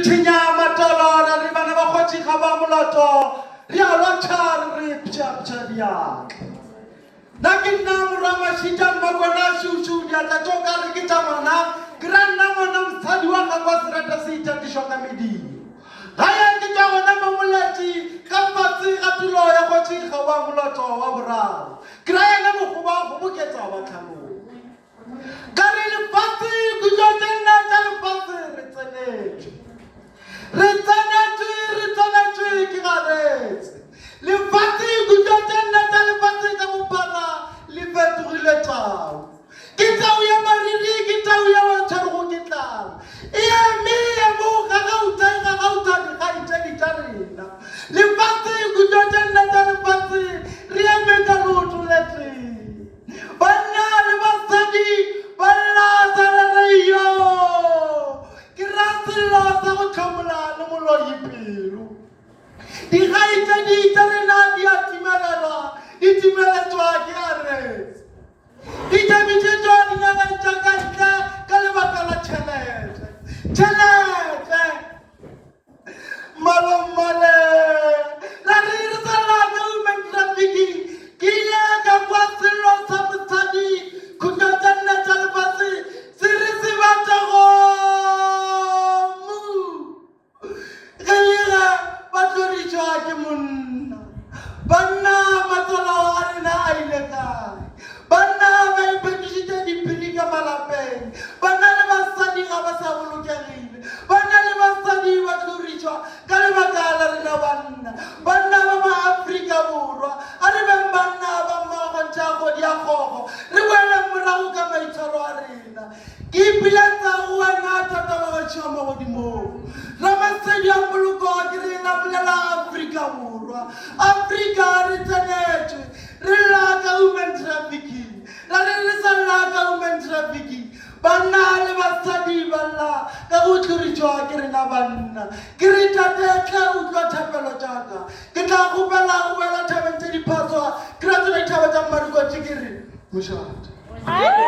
thinya matolora re bana ba khotsi ga ba molato re a lotshara re ptsa diaka na ke nna moramashita magona shushu ya tla toka re ke tamana grana mona mtsadi wa ka kwa serata se itatišwa ka medio haya ke tla gona mamolati ka patsi ga tulo ya khotsi ga ba molato wa boraro kraya ga mogoba go boketsa ba tlhamo ka re le patsi go tšotšenna tša le patsi re tsenetše ke garetse le patsi go tšotšenna tša le patsi ka bophara le fetogile tau ke tau ya mariri ke tau ya watšharogo ke tlala e eme ya mo ga gauta dikgaitšedi tša rena le patsi go tšotšenna tša le patsi re eme ka loto le tee banna le basadi ba lasalereyo ke raselo sa go tlhomola le moloi pelo dikgaitšedi tša rena di a timelelwa di timeletswa ke aretse di tšabišetšwa dinageng tša kantle ka lebaka la tšhelete malomale la re irisala ka human trafficking ke ile ka kwa sello sa mosadi khutlo tša nna tša lefase se re se batlagomu ge ega ba tlorišwa ke monna banna matsala a rena a ile kae banna ba iphetišitše diphedi ka malapeng banna le basadi ga ba sa bolokegile banna le basadi ba tlorišwa ka lebaka la rena banna ba maafrika borwa a re beng banna ba mmagontšha kgodi ya kgogo re boeleng morago ka maitshwaro a rena ke ipiletsa go wena thata ba batšhiwa mo godimong ramasedi ya poloko ke rena bolela afrika borwa afrika re tsenetšwe re laka human trafficking la re re sa laka human trafficking banna le basadi ba lla ka go tlhoritšwa ke rena banna ke re tatetle utlwa thapelo tšaka ke tla gopela go boela thabeng tše diphaswa ke ratse ditšhaba tša mmarikotše ke re mošate